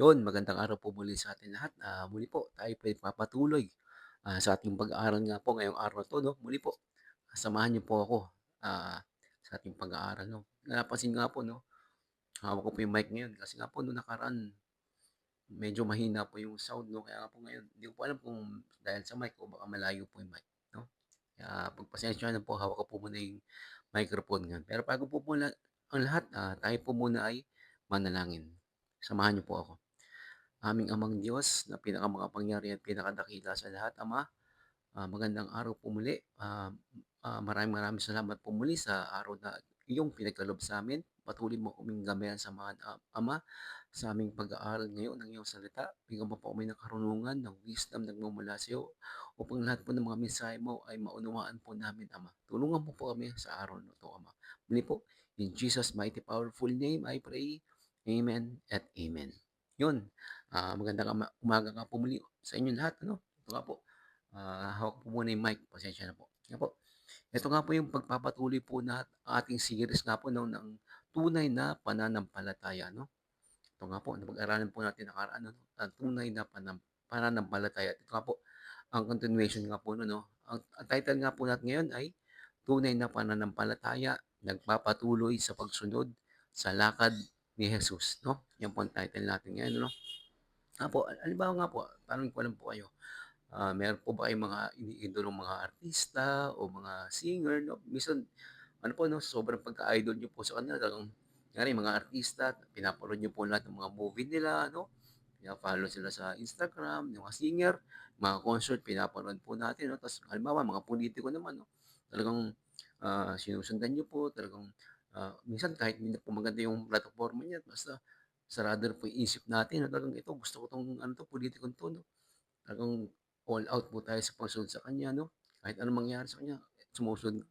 Yun, magandang araw po muli sa atin lahat. Muli po tayo po'y papatuloy, sa ating pag-aaral nga po ngayong araw na 'to 'no. Muli po, samahan niyo po ako, sa ating pag-aaral 'no. Napansin nga po 'no, hawak ko po yung mic ngayon kasi nga po nung nakaraan medyo mahina po yung sound 'no, kaya nga po ngayon hindi ko po alam kung dahil sa mic o baka malayo po yung mic 'no. Kaya pagpasensyahan na po, hawak ko po muna yung microphone ngayon. Pero bago po muna ang lahat, tayo po muna ay manalangin. Samahan niyo po ako. Aming Amang Diyos na pinakamakapangyarihan at pinakadakila sa lahat, Ama, magandang araw po muli. Maraming maraming salamat po muli sa araw na iyong pinagkaloob sa'min. Patuloy mo kaming gabayan, samahan, Ama, sa aming pag-aaral ngayon ng iyong salita. Bigyan mo po kami ng karunungan, ng wisdom na nagmumula sa iyo, upang lahat po ng mga mensahe mo ay maunawaan po namin, Ama. Tulungan mo po kami sa araw na ito, Ama. Muli po, in Jesus' mighty powerful name, I pray. Amen at amen. Yun, magandang umaga nga po muli sa inyong lahat, ano. Ito nga po, hawak po muna yung mic, pasensya na po. Yan po. Ito nga po yung pagpapatuloy po na ating series nga po 'no, ng tunay na pananampalataya 'no. Ito nga po, napag-aralan po natin nakaraan ano, ang tunay na pananampalataya. Ito nga po, ang continuation nga po nun 'no. Ang title nga po natin ngayon ay Tunay na Pananampalataya, Nagpapatuloy sa Pagsunod sa Lakad ni Jesus 'no. Yan po ang title natin ngayon ano. Nga po, halimbawa nga po, tanungin ko lang po kayo. Meron po ba kayong mga iniidolong mga artista o mga singer 'no? Minsan ano po 'no, sobrang pagka-idol niyo po sa kanila talagang kunyari mga artista, pinapanood niyo po lahat ng mga movie nila 'no, fina-follow sila sa Instagram, yung mga singer, mga concert pinapanood po natin 'no. Tapos halimbawa mga pulitiko naman 'no, talagang, sinusundan niyo po, talagang, minsan kahit hindi na po maganda yung plataporma niya basta sarado na po yung isip natin na talagang ito gusto ko 'tong ano 'to, pulitikong 'to 'no. Talagang all out po tayo sa pagsunod sa kanya 'no, kahit anong mangyari sa kanya sumusunod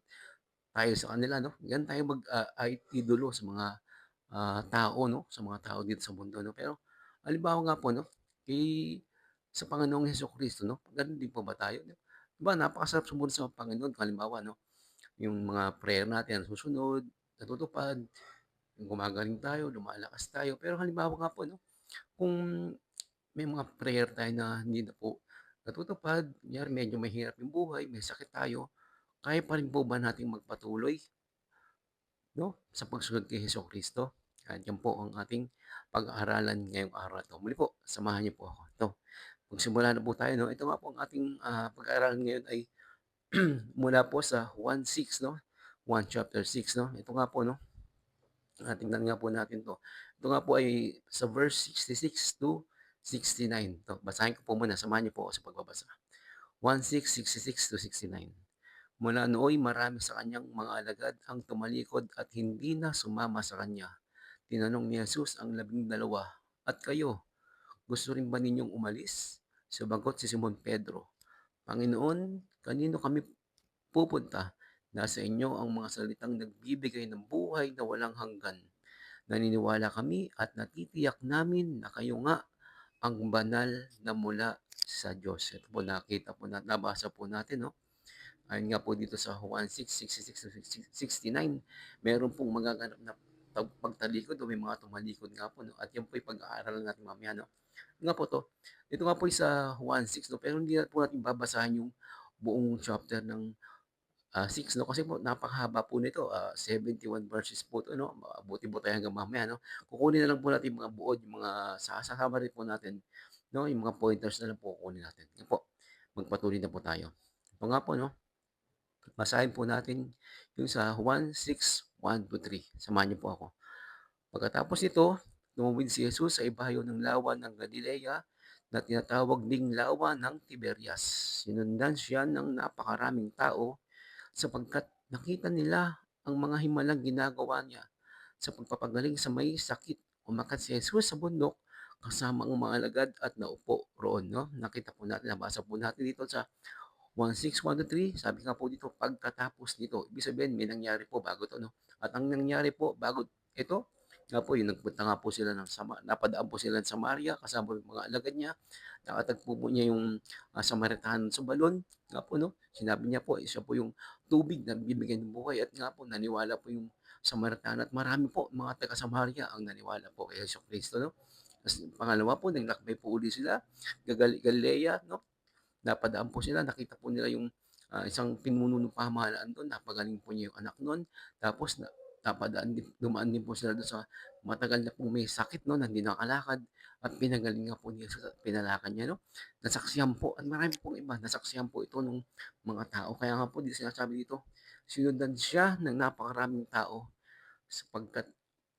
tayo sa kanila 'no. Ganun tayo idolo sa mga, tao 'no, sa mga tao dito sa mundo 'no. Pero halimbawa nga po 'no, sa Panginoong Hesukristo 'no, gano'n din po ba tayo 'no? 'Di ba napakasarap sumunod sa Panginoon kung halimbawa 'no, yung mga prayer natin nasusunod, natutupad, gumagaling tayo, lumalakas tayo. Pero halimbawa nga po 'no, kung may mga prayer tayo na hindi na po natutupad, kunyari medyo mahirap yung buhay, may sakit tayo, kaya pa rin po ba nating magpatuloy 'no, sa pagsunod kay Hesukristo? At yan po ang ating pag-aaralan ngayong araw na 'to. Muli po, samahan niyo po ako. Ito, magsimula na po tayo 'no. Ito nga po ang ating, pag-aaralan ngayon ay mula po sa 1:6 'no, 1 chapter 6 'no. Ito nga po 'no, tingnan nga po natin 'to. Ito nga po ay sa verse 66 to 69. 'To, basahin ko po muna, samahan niyo po ako sa pagbabasa. 1:6, 66 to 69. Mula nooy marami sa kanyang mga alagad ang tumalikod at hindi na sumama sa kanya. Tinanong ni Jesus ang 12, "At kayo, gusto rin ba ninyong umalis?" Sumagot si Simon Pedro, "Panginoon, kanino kami pupunta? Nasa inyo ang mga salitang nagbibigay ng buhay na walang hanggan. Naniniwala kami at natitiyak namin na kayo nga ang banal na mula sa Diyos." Ito po nakita po nabasa po natin 'no. Ayon nga po dito sa 1:6, 66-69, meron pong magaganap na pagtalikod o may mga tumalikod nga po 'no, at yan po'y pag-aaralan natin mamaya 'no. Nga po 'to, ito nga po sa 1:6 'no, pero hindi na po natin babasahin yung buong chapter ng, 6 'no, kasi po napakahaba po nito, 71 verses po 'to 'no, abutin po tayo hanggang mamaya 'no. Kukunin na lang po natin yung mga buod, yung mga sa-summary po natin 'no, yung mga pointers na lang po kukunin natin. Yan po, magpatuloy na po tayo. Ito nga po 'no, basahin po natin yung sa 1:6, 1-3. Samahan niyo po ako. Pagkatapos nito, tumawid si Jesus sa ibabaw ng lawa ng Galilea na tinatawag ding lawa ng Tiberias. Sinundan siya ng napakaraming tao sapagkat nakita nila ang mga himalang ginagawa niya sa pagpapagaling sa may sakit. Umakyat si Jesus sa bundok kasama ang mga alagad at naupo roon. No? Nakita po natin, nabasa po natin dito sa 1:6, 1-3, sabi nga po dito, pagkatapos nito. Ibig sabihin, may nangyari po bago 'to 'no. At ang nangyari po bago ito, nga po yung nagpunta nga po sila ng napadaan po sila ng Samaria kasama yung mga alagad niya. Nakatagpo po niya yung, Samaritan sa balon, nga po 'no. Sinabi niya po, siya po yung tubig na nagbibigay ng buhay at nga po naniwala po yung Samaritan at marami po mga taga-Samaria ang naniwala po kay Jesucristo 'no. Ta's pangalawa po naglakbay po uli sila Galilea 'no, napadaan po sila, nakita po nila yung, isang pinuno ng pamahalaan dun, napagaling po niya yung anak nun. Tapos dumaan din po sila dun sa matagal na pong may sakit 'no, na hindi nakalakad at pinagaling nga po ni Jesus at pinalakad niya 'no. Nasaksihan po at marami pong iba, nasaksihan po ito nung mga tao. Kaya nga po sinasabi dito, sinundan siya ng napakaraming tao sapagkat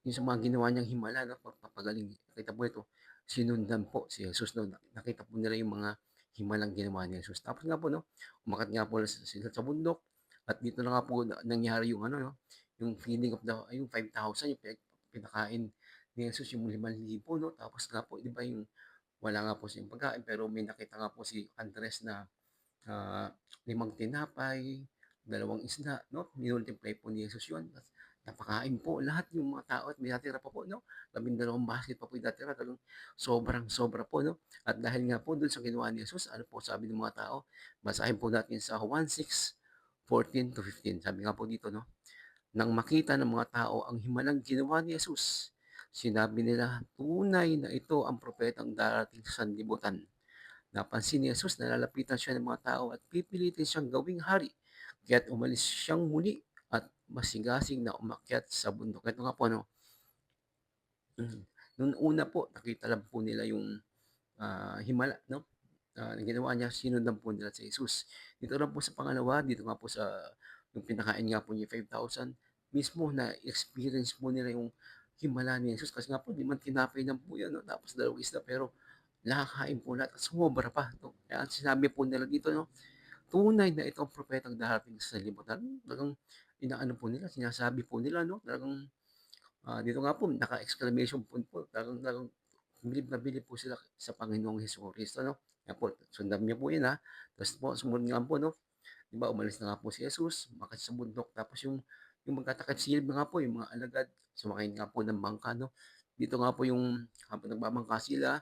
yung sa mga ginawa niyang himala 'no, pagpapagaling. Nakita po ito, sinundan po si Jesus 'no, nakita po nila yung mga himalang ginawa ni Jesus. Tapos nga po 'no, umakyat nga po sila sa bundok at dito na nga po nangyari yung ano 'no, yung feeding of yung 5,000 yung pinakain ni Jesus yung 5,000 'no. Tapos nga po 'di ba yung wala nga po silang pagkain pero may nakita nga po si Andres na, ah, 5 tinapay, 2 isda 'no, minultiply po ni Jesus yun at napakain po lahat yung mga tao at may natira pa po 'no, 12 basket pa po yung natira, talagang sobrang-sobra po 'no. At dahil nga po dun sa ginawa ni Jesus, ano po sabi ng mga tao, basahin po natin sa 1:6, 14-15. Sabi nga po dito 'no, "Nang makita ng mga tao ang himalang ginawa ni Jesus, sinabi nila, 'Tunay na ito ang propetang darating sa sanlibutan.' Napansin ni Jesus na lalapitan siya ng mga tao at pipilitin siyang gawing hari, kaya't umalis siyang muli at masigasig na umakyat sa bundok." Ito nga po ano, nung una po nakita lang po nila yung, himala 'no, na ginawa niya, sinundan po nila si Jesus. Dito lang po sa pangalawa, dito nga po sa yung pinakain nga po niya 5,000, mismo na-experience po nila yung himala ni Jesus kasi nga po 5 tinapay lang po yan 'no, tapos 2 isda pero nakakain po lahat at sumobra pa 'no. Kaya ang sinabi po nila dito 'no, tunay na itong propetang darating sa sanlibutan. Talagang inaano po nila, sinasabi po nila 'no, talagang, dito nga po naka-exclamation point po, talagang talagang bilib na bilib po sila sa Panginoong Hesukristo 'no. Kaya po sundan niyo po 'yun, tapos po sumunod nga po 'no, 'di ba umalis na nga po si Jesus, umakyat sa bundok tapos yung magtatakip-silim na nga po yung mga alagad, sumakay nga po ng bangka 'no. Dito nga po yung habang nagbabangka sila,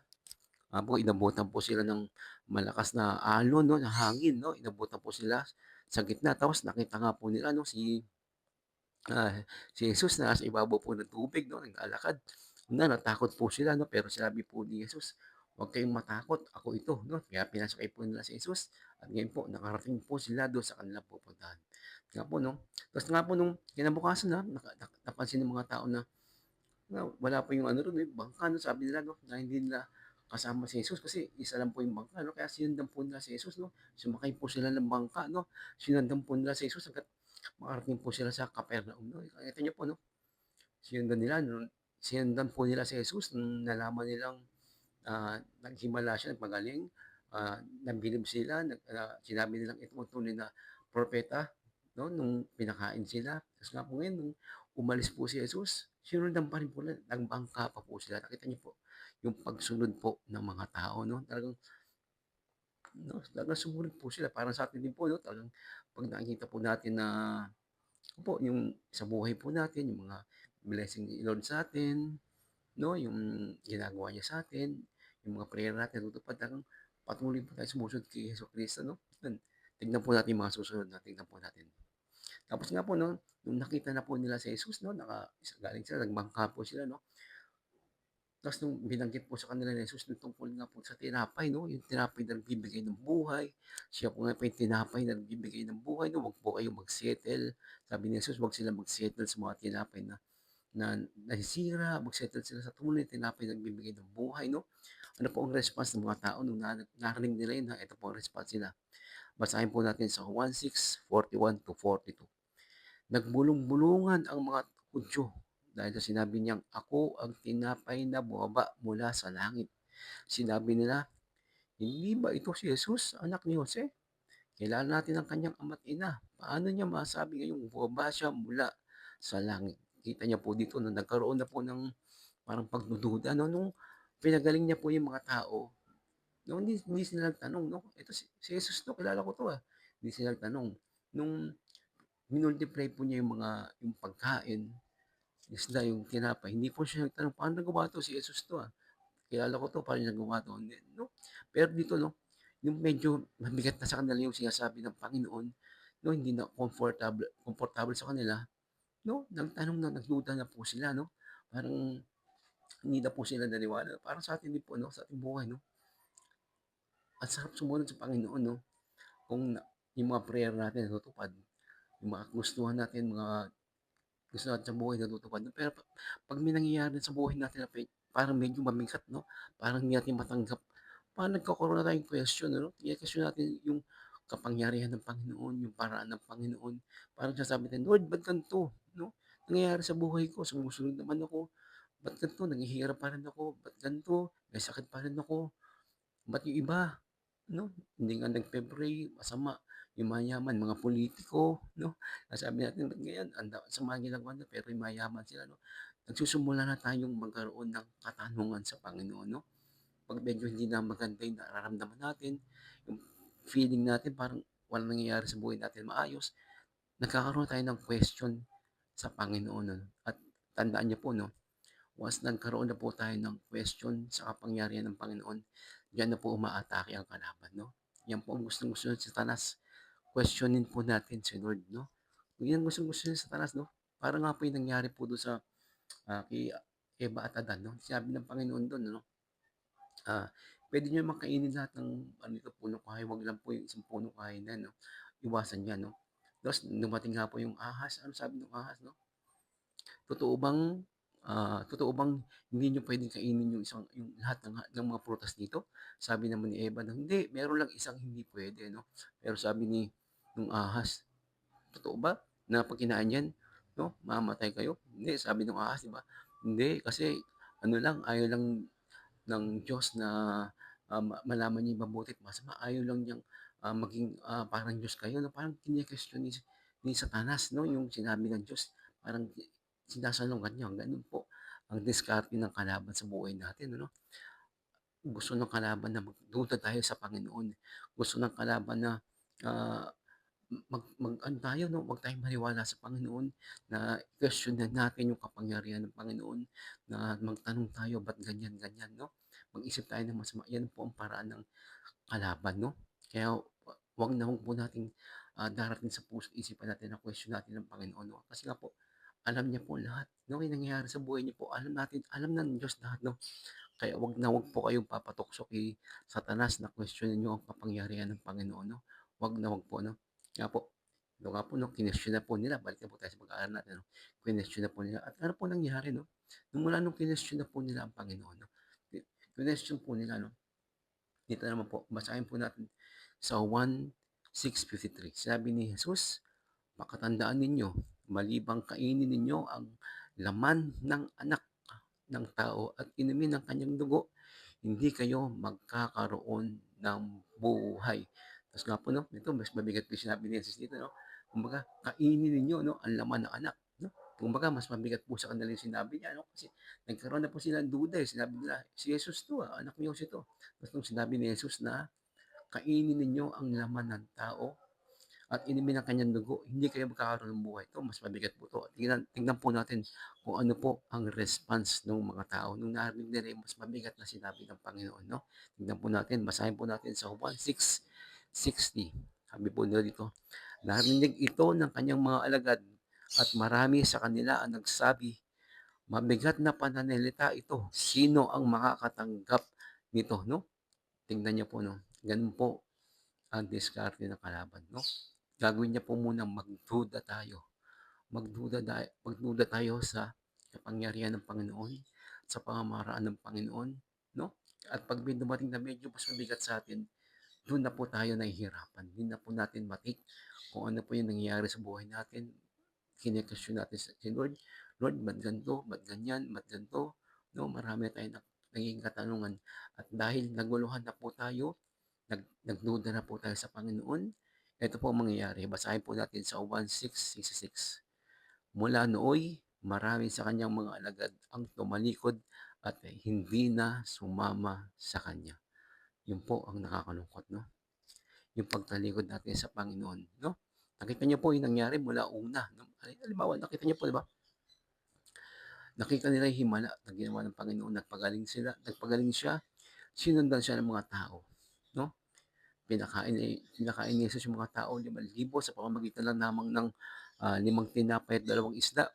inabutan po sila ng malakas na alon 'no, na hangin 'no, inabutan po sila sa gitna tapos nakita nga po nila 'no si Jesus na nasa ibabaw po ng tubig 'no, naglalakad. Natakot po sila 'no, pero sinabi po ni Jesus, "Huwag kayong matakot, ako ito," 'no. Kaya pinasakay po nila si Jesus at ngayon po nakarating po sila do'n sa kanilang pupuntahan. Nga po 'no, tapos nga po nung kinabukasan napansin ng mga tao na wala pa yung ano ro'n, yung bangka 'no, sabi nila 'no, na hindi nila kasama si Jesus kasi isa lang po yung bangka 'no, kaya sinundan po nila si Jesus 'no. Sumakay po sila ng bangka 'no, sinundan po nila si Jesus hangga't makarating po sila sa Capernaum 'no. Kita niyo po 'no, sinundan po nila si Jesus nung nalaman nilang, naghimala siya, nagpagaling, nabilib sila, sinabi nilang ito ang tunay na propeta 'no, nung pinakain sila. Tapos nga po ngayon nung umalis po si Jesus, sinundan pa rin po nila, nagbangka pa po sila. Nakita niyo po yung pagsunod po ng mga tao 'no, talagang sumunod po sila. Parang sa atin din po 'no, talagang 'pag nakikita po natin na yung sa buhay po natin, yung mga blessing ni Lord sa atin 'no, yung ginagawa niya sa atin, yung mga prayer natin natutupad, talagang patuloy po tayo sumusunod kay Jesucristo 'no. Yun, tignan po natin yung mga susunod na tignan po natin. Tapos nga po 'no, nung nakita na po nila si Jesus 'no, galing sila, nagbangka po sila 'no. Tapos nung binanggit po sa kanila ni Jesus yung tungkol nga po sa tinapay 'no, yung tinapay na nagbibigay ng buhay. Siya po nga po yung tinapay na nagbibigay ng buhay 'no, wag po kayong mag-settle. Sabi ni Jesus, wag silang mag-settle sa mga tinapay na nasisira, mag-settle sila sa tunay na tinapay na nagbibigay ng buhay 'no. Ano po ang response ng mga tao nung narinig nila yun, ito po ang response nila. Basahin po natin sa 1:6, 41-42. Nagbulong-bulungan ang mga Hudyo dahil sa sinabi niyang, "Ako ang tinapay na bumaba mula sa langit." Sinabi nila, "Hindi ba ito si Jesus, anak ni Jose? Kilala natin ang kanyang ama't ina. Paano niya masabi ngayong bumaba siya mula sa langit?" Kita niyo po dito na nagkaroon na po ng parang pagdududa 'no, nung pinagaling niya po yung mga tao, no, hindi sila nagtanong 'no, "Ito si Jesus 'to, kilala ko 'to, ah." Hindi sila nagtanong. Nung minultiply po niya yung pagkain, isda, yung tinapay, hindi po siya nagtanong, "Paano nagawa 'to? Si Jesus 'to, ah. Kilala ko 'to, paano niya nagawa 'to?" Hindi 'no. Pero dito 'no, yung medyo mabigat na sa kanila yung sinasabi ng Panginoon 'no, hindi na komportable sa kanila 'no, nagtanong na, nagduda na po sila 'no. Parang hindi na po sila naniwala. Parang sa atin din po 'no, sa ating buhay 'no, ang sarap sumunod sa Panginoon 'no, kung yung mga prayer natin natutupad, yung mga kagustuhan natin, mga gusto natin sa buhay natutupad. Pero 'pag may nangyayari sa buhay natin na parang medyo mabigat 'no, parang hindi natin matanggap, parang nagkakaroon na tayong question ano, kine-question natin yung kapangyarihan ng Panginoon, yung paraan ng Panginoon. Parang sinasabi natin, "Lord, ba't ganito?" 'No, nangyayari sa buhay ko, sumusunod naman ako. Ba't ganito, naghihirap pa rin ako, ba't ganito, may sakit pa rin ako, ba't yung iba 'no, hindi nga nagpe-pray, masama, yung mayaman mga pulitiko 'no, sabi natin ba't ganyan, sama ng ginagawa nila pero yung mayaman sila 'no. Nagsisimula na tayong magkaroon ng katanungan sa Panginoon 'no, 'pag medyo hindi na maganda yung nararamdaman natin, yung feeling natin parang walang nangyayari sa buhay natin maayos, nagkakaroon tayo ng question sa Panginoon 'no. At tandaan niyo po 'no, once nagkaroon na po tayo ng question sa kapangyarihan ng Panginoon, diyan na po umaatake ang kalaban 'no. Yan po ang gustong-gusto ng Satanas, questionin po natin si Lord 'no. Yan ang gustong-gusto ng Satanas 'no. Parang nga po yung nangyari po dun sa, kay Eva at Adan 'no. Sinabi ng Panginoon dun ano, ah, "Puwede niyo namang kainin lahat ng ano nito, punong kahoy, wag lang po yung isang punong kahoy na 'no, iwasan niyo 'no." Tapos dumating nga po yung ahas, ano sabi nung ahas 'no, "Totoo bang, totoo bang hindi niyo puwedeng kainin yung lahat ng mga prutas dito?" Sabi naman ni Eva na, "Hindi, meron lang isang hindi puwede 'no." Pero sabi nung ahas, "Totoo ba na 'pag kinain yan 'no, mamamatay kayo?" "Hindi," sabi nung ahas 'di ba, "Hindi, kasi ano lang, ayaw lang ng Diyos na, malaman niya yung mabuti at masama. Ayaw lang niyang, maging, parang Diyos kayo." Na parang kine-question ni Satanas 'no, yung sinabi ng Diyos. Parang sinasalungat niya, gano'n po ang diskarte ng kalaban sa buhay natin ano. Gusto ng kalaban na magduda tayo sa Panginoon. Gusto ng kalaban na, ah, mag-ano tayo 'no, wag tayong maniwala sa Panginoon, na questionin natin yung kapangyarihan ng Panginoon, na magtanong tayo, "Ba't ganyan, ganyan?" 'No? Mag-isip tayo ng masama. Yan po ang paraan ng kalaban 'no. Kaya wag po nating, darating sa puso't isipan natin na question natin ang Panginoon 'no. Kasi nga po, alam niya po lahat 'no, yung nangyayari sa buhay niyo po, alam ng Diyos lahat 'no. Kaya wag po kayong papatokso kay Satanas na questionin niyo ang kapangyarihan ng Panginoon 'no. Wag po 'no. Kaya po, ito nga po 'no, kinuwestiyon na po nila, balik na po tayo sa pag-aaral natin 'no. Kinuwestiyon na po nila at ano po nangyari 'no, nung kinuwestiyon na po nila ang Panginoon 'no, kinuwestiyon po nila 'no, dito naman po, basahin po natin sa 1:6-53. Sabi ni Jesus, "Pakatandaan ninyo, malibang kainin ninyo ang laman ng anak ng tao at inumin ang kanyang dugo, hindi kayo magkakaroon ng buhay." Tapos nga po 'no, ito mas mabigat pa yung sinabi ni Jesus dito 'no. Kumbaga, kainin ninyo 'no, ang laman ng anak 'no. Kumbaga mas mabigat po sa kanila yung sinabi niya 'no, kasi nagkaroon na po sila ng duda, eh. Sinabi nila, "Si Jesus 'to, anak ni Jose 'to." Tapos nung sinabi ni Jesus na, "Kainin ninyo ang laman ng tao at inumin ang kanyang dugo, hindi kayo magkakaroon ng buhay." Ito mas mabigat po 'to. Tingnan po natin kung ano po ang response ng mga tao nung narinig nila yung mas mabigat na sinabi ng Panginoon 'no. Tingnan po natin, basahin po natin sa 1:6-60. Sabi po nila dito, "Narinig ito ng kanyang mga alagad at marami sa kanila ang nagsabi, 'Mabigat na pananalita ito, sino ang makakatanggap nito?'" 'No? Tingnan niyo po 'no, gano'n po ang diskarte ng kalaban 'no. Gagawin niya po munang magduda tayo sa kapangyarihan ng Panginoon, sa pamamaraan ng Panginoon 'no. At 'pag may dumating na medyo mas mabigat sa atin, dun na po tayo nahihirapan, dun na po natin kung ano po yung nangyayari sa buhay natin. Kine-question natin si Lord, "Lord, ba't ganito, ba't ganyan, ba't ganito?" 'No, marami tayong nagiging katanungan at dahil naguluhan na po tayo, nagduda na po tayo sa Panginoon, ito po ang mangyayari. Basahin po natin sa 1:6-66. "Mula nooy, marami sa kanyang mga alagad ang tumalikod at hindi na sumama sa kanya." Yun po ang nakakalungkot 'no, yung pagtalikod natin sa Panginoon 'no. Nakita niyo po yung nangyari mula una 'no. Halimbawa, nakita niyo po 'di ba, nakita nila yung himala na ginawa ng Panginoon, nagpagaling siya, sinundan siya ng mga tao 'no. Pinakain ni Jesus yung mga tao, 5,000 sa pamamagitan lang lamang ng, 5 tinapay at 2 isda.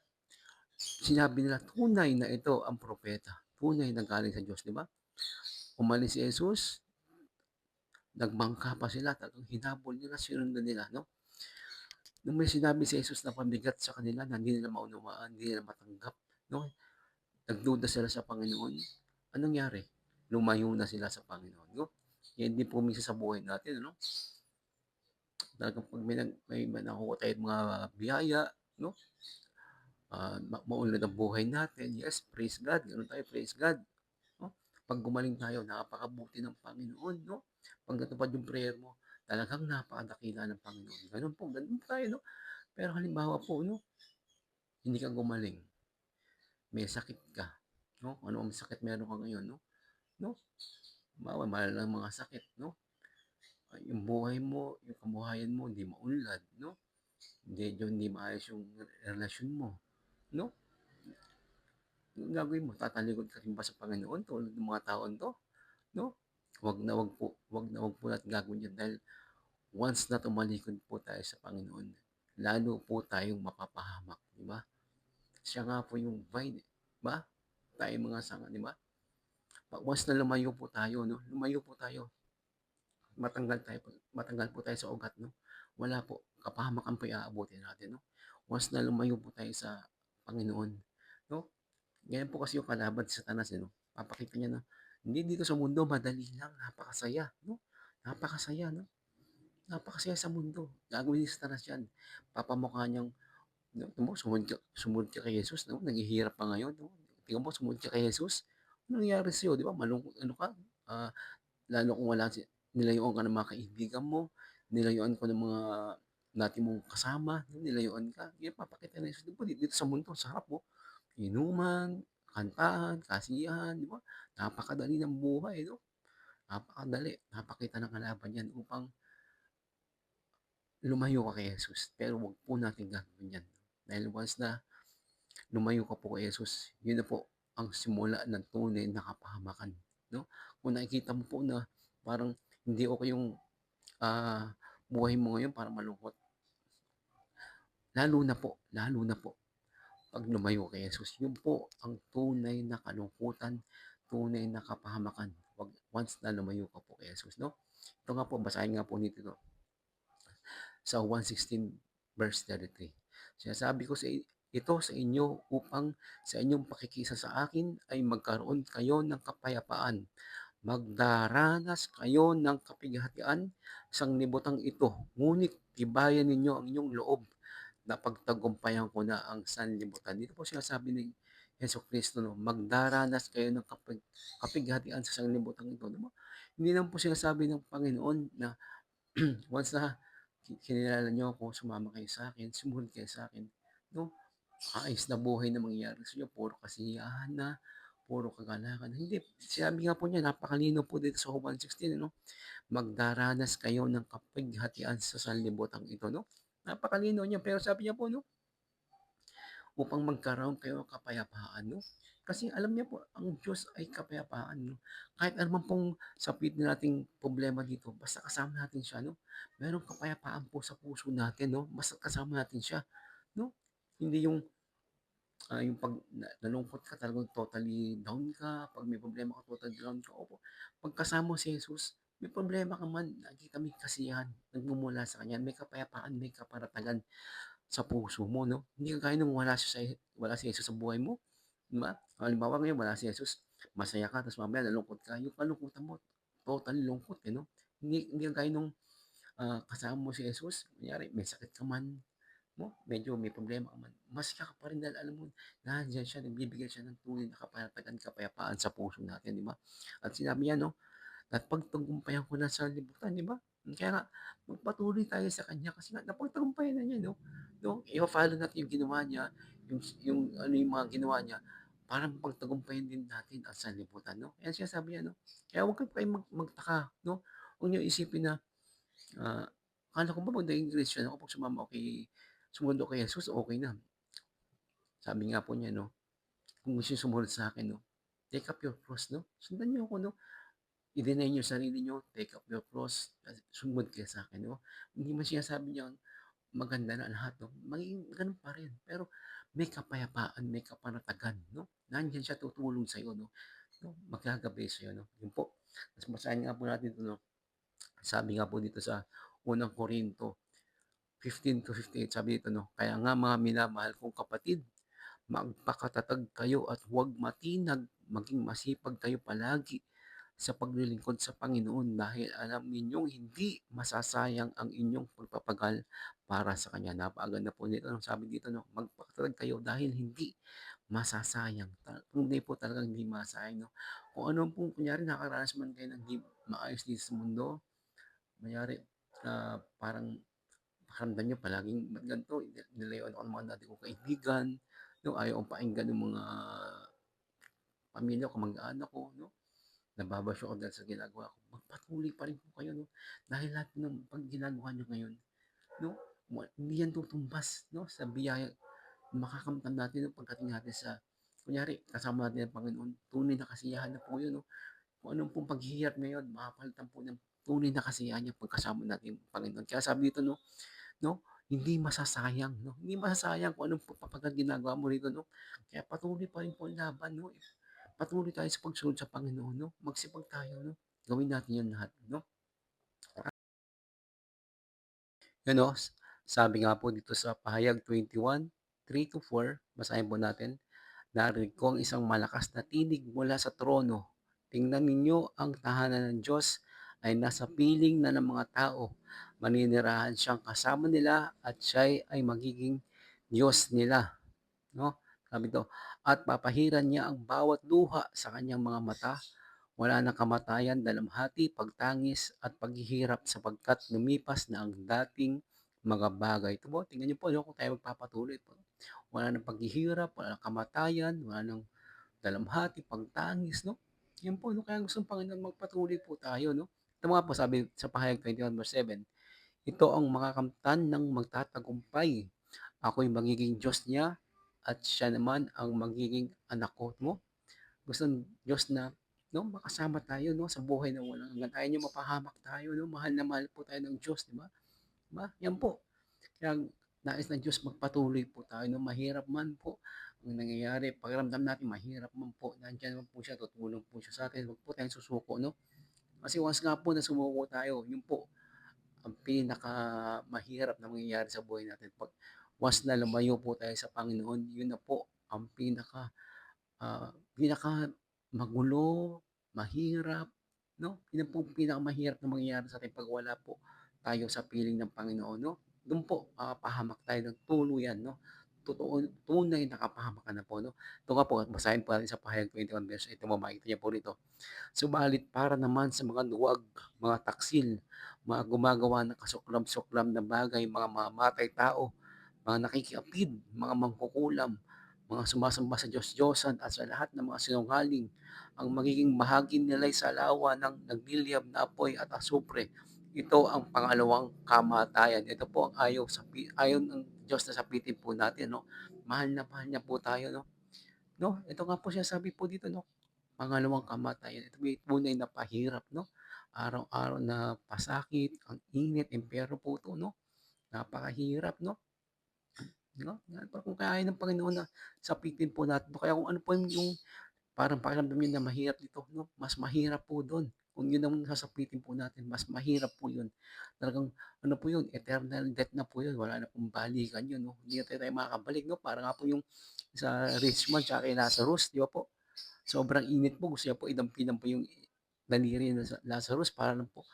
Sinabi nila, "Tunay na ito ang propeta. tunay na galing sa Diyos, 'di ba? Umalis si Jesus, nagbangka pa sila, talagang hinabol nila, sinundan nila, 'no? Nung may sinabi si Jesus na pabigat sa kanila na hindi nila maunawaan, hindi nila matanggap, 'no? Nagduda sila sa Panginoon. Anong nangyari? Lumayo na sila sa Panginoon, 'no? Yan din po minsan sa buhay natin, ano? Talagang 'pag may nakukuha tayong mga biyaya, 'no? Maunlad ang buhay natin. Yes, praise God, gano'n tayo, praise God, 'no? 'Pag gumaling tayo, napakabuti ng Panginoon, 'no? 'Pag natupad yung prayer mo, talagang napakadakila ng Panginoon. Gano'n po tayo, 'no? Pero halimbawa po, 'no, hindi ka gumaling, may sakit ka, 'no? Ano ang sakit meron ka ngayon, 'no? 'No? Halimbawa, malalang mga sakit, 'no? Yung buhay mo, yung kabuhayan mo hindi maunlad, 'no? Hindi maayos yung relasyon mo, 'no? Anong gagawin mo? Tatalikod ka rin ba sa Panginoon tulad ng mga taon 'to, 'no? Wag po natin gagawin 'yan dahil once na tumalikod po tayo sa Panginoon, lalo po tayong mapapahamak, 'di ba? Siya nga po yung vine, 'di ba? Tayong mga sanga, 'di ba? Once na lumayo po tayo, 'no? Lumayo po tayo, matanggal po tayo sa ugat, 'no? Wala po, kapahamakan po yung aabutin natin, 'no? Once na lumayo po tayo sa Panginoon, 'no? Ganyan po kasi yung kalaban sa Satanas, eh, 'no? Papakita niya na, hindi dito sa mundo madali lang, napakasaya, 'no? Napakasaya, 'no? Napakasaya sa mundo. Gagawin ni Satanas 'yan. Papamukha niyang, 'no, tingnan mo sumunod ka kay Jesus, 'no? Naghihirap ka ngayon, 'no? Tingnan mo sumunod ka kay Jesus, anong nangyari sa'yo, 'di ba? Malungkot ano ka, ah, lalo kung nilayuan ka ng mga kaibigan mo, nilayuan ka ng mga dati mong kasama, nilayuan ka. Yan papakita ni Jesus, 'di ba, dito sa mundo, sa harap mo, inuman, kantahan, kasiyahan, 'di ba? Napakadali ng buhay, 'no? Napakadali. Napakita ng kalaban 'yan upang lumayo ka kay Jesus. Pero wag po natin gagawin 'yan. Dahil once na lumayo ka po kay Jesus, yun na po ang simula ng tunay na kapahamakan, 'no? Kung nakikita mo po na parang hindi okey yung, buhay mo ngayon, parang malungkot, lalo na po 'pag lumayo kay Jesus. Yun po ang tunay na kalungkutan, tunay na kapahamakan. Once na lumayo ka po kay Jesus, 'no? Ito nga po, basahin nga po nito 'to, sa 1:16 verse 33. Sinasabi ko ito sa inyo upang sa inyong pakikisa sa akin ay magkaroon kayo ng kapayapaan. Magdaranas kayo ng kapighatian sa sanglibutang ito, ngunit tibayan ninyo ang inyong loob na pagtagumpayan ko na ang sanlibutan. Dito po sinasabi ni Jesucristo, 'no, magdaranas kayo ng kapighatian sa sanglibutan ito, 'di ba? Hindi naman po sinasabi ng Panginoon na once na kinilala niyo ako, sumama kayo sa'kin, sumunod kayo sa'kin, 'no, ayos na buhay na mangyayari sa inyo, puro kasiyahan na, puro kagalakan. Hindi, sinabi nga po niya, napakalinaw po dito sa 1:16, ano, magdaranas kayo ng kapighatian sa sanlibutan ito, 'no? Napakalinaw niya, pero sabi niya po, 'no, upang magkaroon kayo ng kapayapaan, 'no? Kasi alam niya po, ang Diyos ay kapayapaan, 'no? Kahit ano man pong sapitin nating problema dito, basta kasama natin siya, 'no? Merong kapayapaan po sa puso natin, 'no? Basta kasama natin siya, 'no? Hindi yung, yung 'pag nalungkot ka, talagang totally down ka, 'pag may problema ka, totally down ka. Opo, 'pag kasama mo si Jesus, may problema ka man, nakikita mo yung kasiyahan, nagmumula sa kanya, may kapayapaan, may kaparatagan sa puso mo, 'no? Hindi kagaya nung wala si Jesus sa buhay mo, 'di ba? Halimbawa ngayon wala si Jesus, masaya ka tapos mamaya nalungkot ka, yung kalungkutan mo totally lungkot, eh, 'no? Hindi kagaya nung, kasama mo si Jesus, kunyari may sakit ka man, 'no, medyo may problema ka man, masaya ka pa rin dahil alam mo nandiyan siya, nagbibigay siya ng tunay na kapanatagan, kapayapaan sa puso natin, 'di ba? At sinabi niya, 'no, at pagtagumpayan ko na sa libutan, 'di ba? Kaya nga magpatuloy tayo sa kanya kasi nga napagtagumpayan na niya, 'no? 'No, i-fo-follow natin yung ginawa niya, yung ano yung mga ginawa niya para mapagtagumpayan din natin ang sanlibutan, 'no? Kaya sinasabi niya, 'no, kaya huwag kayong magtaka, 'no? Huwag niyo isipin na, ah, akala ko ba 'pag naging Christian ako, 'pag sumama ako sumunod ako kay Jesus, okey na. Sabi nga po niya, 'no, kung gusto niyong sumunod sa'kin, 'no, take up your cross, 'no? Sundan niyo ako, 'no? I-deny niyo sarili niyo, take up your cross, sumunod kayo sa'kin, 'di ba? Hindi man sinasabi niyang maganda na lahat, 'no, magiging gano'n pa rin, pero may kapayapaan, may kapanatagan, 'no? Nandiyan siya tutulong sa'yo, 'no? 'no, magagabi sa'yo 'no, yun po. Ta's basahin nga po natin ito 'no, sabi nga po dito sa unang Korinto 15-58 sabi dito 'no, "Kaya nga mga minamahal kong kapatid, magpakatatag kayo at huwag matinag, maging masipag kayo palagi sa paglilingkod sa Panginoon dahil alam ninyong hindi masasayang ang inyong pagpapagal para sa Kanya." Napakaganda po nito 'no, sabi dito 'no, "Magpakatatag kayo dahil hindi masasayang." Tunay po talagang hindi masayang 'no. Kung ano pong kunyari nakakaranas man kayo ng di maayos dito sa mundo, kunyari, parang pakiramdam niyo palaging ba't ganito, nilayan ako ng mga dati kong kaibigan, 'no, ayaw kong pakinggan ng mga pamilya ko, kamag-anak ko, 'no, nababasyo ako dahil sa ginagawa ko. Magpatuloy pa rin po kayo 'no, dahil lahat ng 'pag ginagawa niyo ngayon, 'no, hindi yan tutumbas 'no, sa biyaya makakamtan natin 'no, pagdating natin sa kunyari kasama natin ang Panginoon, tunay na kasiyahan na po yun 'no. Kung anong pong paghihirap ngayon, mapapalitan po ng tunay na kasiyahan niya pagkasama natin yung Panginoon. Kaya sabi dito 'no, hindi masasayang 'no, hindi masasayang kung anong pagpapagal ginagawa mo rito 'no. Kaya patuloy pa rin po ang laban 'no, patuloy tayo sa pagsunod sa Panginoon 'no, magsipag tayo 'no, gawin natin 'yun lahat 'no. 'Yun 'no, sabi nga po dito sa pahayag 21:3-4 basahin po natin. "Narinig ko ang isang malakas na tinig mula sa trono, 'Tingnan ninyo, ang tahanan ng Diyos ay nasa piling na ng mga tao. Maninirahan siyang kasama nila at siya'y ay magiging Diyos nila." 'No, sabi dito, "At papahiran niya ang bawat luha sa kanyang mga mata. Wala ng kamatayan, dalamhati, pagtangis at paghihirap sapagkat lumipas na ang dating mga bagay." Ito po, tingnan niyo po 'no, kung tayo magpapatuloy po. Wala ng paghihirap, wala ng kamatayan, wala ng dalamhati, pagtangis 'no. 'Yan po 'no, kaya gusto ng Panginoon magpatuloy po tayo 'no. Ito nga po sabi sa pahayag 21:7, "Ito ang makakamtan ng magtatagumpay. Ako'y magiging Diyos niya at siya naman ang magiging anak ko." Mo gusto ng Diyos na 'no, makasama tayo 'no, sa buhay na walang hanggan. Ayaw niya mapahamak tayo 'no, mahal na mahal po tayo ng Diyos, 'di ba? 'Di ba? 'Yan po. Kaya nais ng Diyos magpatuloy po tayo 'no, mahirap man po ang nangyayari, pakiramdam natin mahirap man po, nandiyan naman po siya, tutulong po siya sa'tin, huwag po tayong susuko 'no. Kasi once nga po na sumuko tayo, yun po ang pinakamahirap na mangyayari sa buhay natin 'pag once na lumayo po tayo sa Panginoon, yun na po ang pinakamagulo, mahirap 'no, yun po ang pinakamahirap na mangyayari sa'tin 'pag wala po tayo sa piling ng Panginoon 'no. Dun po mapapahamak tayo ng tuluyan 'no, totoo tunay na kapahamakan na po 'no. Ito nga po basahin po natin sa pahayag 21 verse 8 mo makikita niyo po rito. "Subalit para naman sa mga duwag, mga taksil, mga gumagawa ng kasuklam-suklam na bagay, mga mamamatay tao, mga nakikiapid, mga mangkukulam, mga sumasamba sa Diyos-Diyosan at sa lahat ng mga sinungaling, ang magiging bahagi nila'y sa lawa ng nagliliyab na apoy at asupre. Ito ang pangalawang kamatayan." Ito po ang ayaw ng Diyos na sapitin po natin 'no. Mahal na mahal niya po tayo 'no. Ito nga po sinasabi po dito 'no, pangalawang kamatayan. Ito po'y tunay na pahirap 'no, araw-araw na pasakit, ang init, impyerno po 'to 'no, napakahirap 'no. Kung kaya ng Panginoon na sapitin po natin 'to, kaya kung ano po yung parang pakiramdam niyo na mahirap dito 'no, mas mahirap po dun. Kung yun ang sasapitin po natin, mas mahirap po yun. Talagang ano po yun, eternal death na po yun, wala na pong balikan yun 'no, hindi na tayo makakabalik 'no. Para nga po yung sa rich man tsaka kay Lazarus, 'di ba po? Sobrang init po, gusto niya po idampinan po yung daliri ni Lazarus para lang po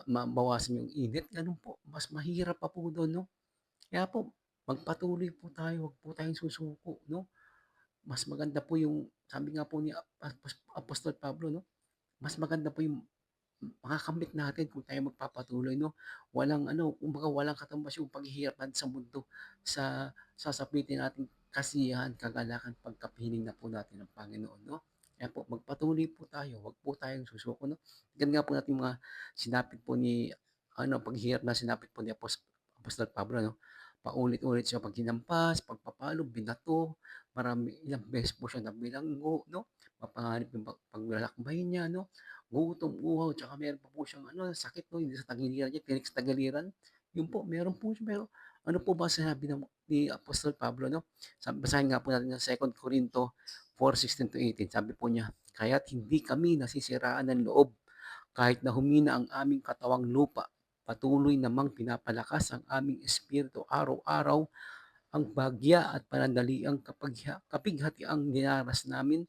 mabawasan yung init, gano'n po. Mas mahirap pa po dun 'no. Kaya po magpatuloy po tayo, 'wag po tayong susuko 'no. Mas maganda po yung sabi nga po ni Apostol Pablo 'no, mas maganda po yung makakamit natin kung tayo magpapatuloy 'no. Walang ano, kumbaga walang katumbas yung paghihirap natin sa mundo sa sasapitin nating kasiyahan, kagalakan, pagkapiling na po natin ng Panginoon 'no. Kaya po magpatuloy po tayo, 'wag po tayong susuko 'no. Tignan nga po natin mga sinapit po ni ano, paghihirap na sinapit po ni Apostol Pablo 'no. Paulit-ulit siya 'pag hinampas, pagpapalo, binato, ilang beses po siya nabilanggo 'no. Mapanganib yung paglalakbay niya 'no. Gutom, uhaw, tsaka meron pa po siyang ano, sakit 'no, yung sa tagiliran niya, tinik sa tagiliran. Yun po, meron po siya, pero ano po ba sinabi ni Apostol Pablo 'no? Basahin nga po natin ang 2 Corinto 4:16-18. Sabi po niya, kaya't hindi kami nasisiraan ng loob. Kahit na humina ang aming katawang lupa, patuloy namang pinapalakas ang aming espiritu araw-araw. Ang bagya at panandaliang kapighatiang dinaras namin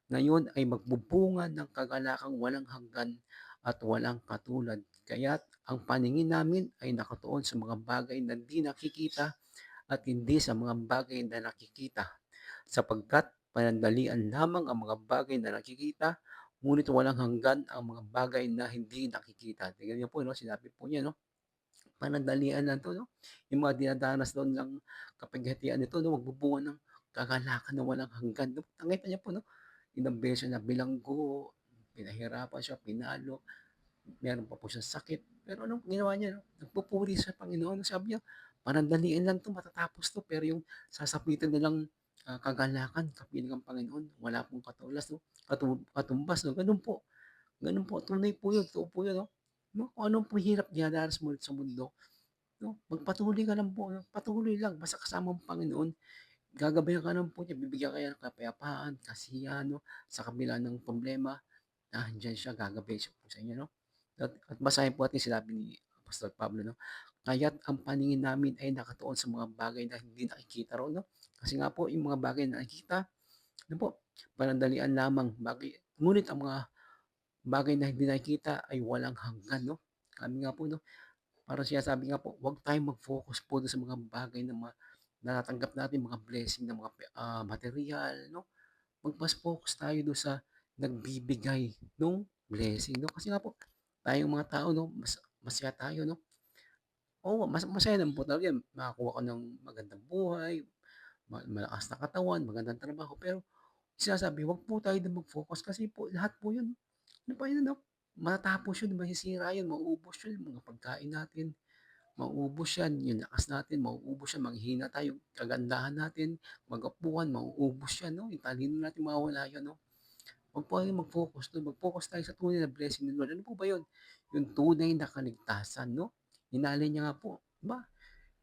ngayon ay magbubunga ng kagalakang walang hanggan at walang katulad. Kaya't ang paningin namin ay nakatuon sa mga bagay na di nakikita at hindi sa mga bagay na nakikita, sapagkat panandalian lamang ang mga bagay na nakikita, ngunit walang hanggan ang mga bagay na hindi nakikita. Tingnan niyo po, no? Sinabi po niya, no? Panandalian lang 'to, 'no? Yung mga dinadanas daw ng kapighatian nito, 'no, magbubunga ng kagalakan na walang hanggan, 'no? Nakita niyo po, no? Ilang beses na bilanggo, pinahirapan siya, pinalo, meron pa po siyang sakit. Pero anong ginawa niya, 'no? Nagpupuri sa Panginoon. Sabi niya, "Panandalian lang 'to, matatapos 'to." Pero yung sasapitan nilang, kagalakan, kapiling ang Panginoon, wala pong katulas, 'no, katumbas, 'no? Gano'n po, tunay po 'yun, totoo po 'yun, 'no? 'No, kung anong po hirap dinadanas mo sa mundo, 'no, magpatuloy ka lang po, 'no, patuloy lang basta kasama ang Panginoon. Gagabayan ka ng po niya, bibigyan ka niya ng kapayapaan, kasiyahan, 'no, sa kabila ng problema, nandiyan siya, gagabay siya po sa inyo, 'no. At basahin po natin sinabi ni Apostol Pablo, 'no, "Kaya't ang paningin namin ay nakatuon sa mga bagay na hindi nakikita raw," 'no. Kasi nga po yung mga bagay na nakikita, ano po, panandalian lamang, ngunit ang mga bagay na hindi nakikita ay walang hanggan, 'no. Sabi nga po, 'no, parang sinasabi nga po, huwag tayong mag-focus po dun sa mga bagay na natatanggap natin, mga blessing na mga materyal, 'no. Mas focus tayo dun sa nagbibigay nung blessing, 'no. Kasi nga po, tayong mga tao, 'no, masaya tayo, 'no. Oo, masaya naman po talaga yan, makakuha ka ng magandang buhay, malakas na katawan, magandang trabaho, pero sinasabi, huwag po tayo dun mag-focus kasi po lahat po yun, ano pa yun, 'no, matatapos yun, masisira yun, mauubos yun, yung mga pagkain natin. Mauubos yan, yung lakas natin mauubos yan, manghihina tayo, kagandahan natin, magapuhan, mauubos yan, 'no, yung talino natin mawawala yan, 'no. Huwag po tayong mag-focus dun, mag-focus tayo sa tunay na blessing ng Lord. Ano po ba yun? Yung tunay na kaligtasan, 'no. Inalay niya nga po, 'di ba,